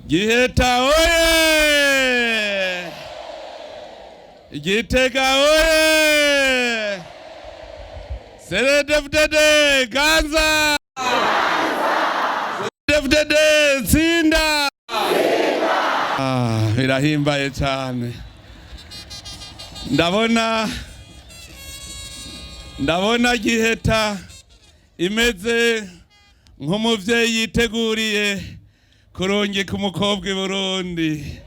Giheta oye! Gitega oye! Seredefdede Ganza! Seredefdede Tsinda! Birahimbaye cyane. Ndabona Giheta imeze nk'umuvyeyi yiteguriye kurungika umukobwa I Burundi.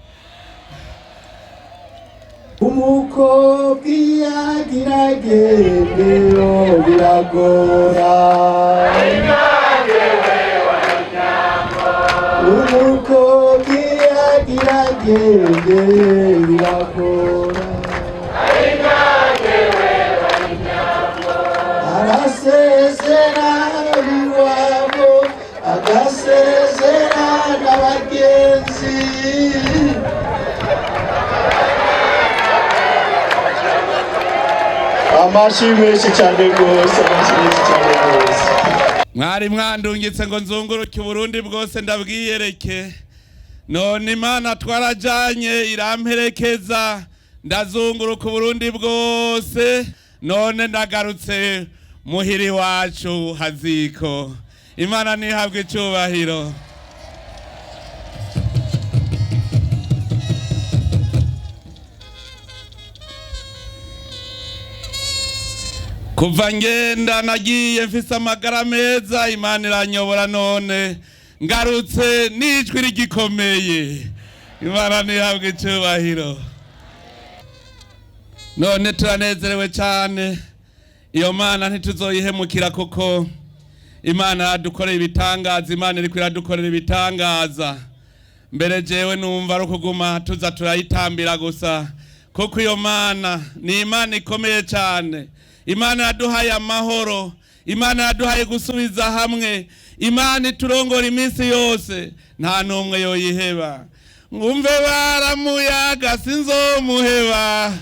Umukobwa yagiragendero biragora. Umukobwa yagiragendero biragora. Arasezera iwabo agasezera n'abagenzi. Amashimwe cyane rwose. Mwari mwandungitse ngo nzunguruke Burundi bwose ndabwiyereke, none Imana twarajanye iramperekeza ndazunguruka Burundi bwose, none ndagarutse muhiri wacu haziko. Imana nihabwe icyubahiro. Kuva ngenda nagiye mfise amagara meza, Imana iranyobora none ngarutse n'ijwi rigikomeye. Imana nihabwe icyubahiro. None turanezerewe cyane, iyo Mana ntituzoyihemukira kuko Imana yadukoreye ibitangaza. Imana iri kwiradukorera ibitangaza. Mbere jewe numva ari kuguma tuza turayitambira gusa, kuko iyo Mana ni Imana ikomeye cyane. Imana yaduhaye amahoro, Imana yaduhaye gusubiza hamwe, Imana iturongora iminsi yose, nta numwe yoyiheba. Ngumve baramuyaga sinzomuheba.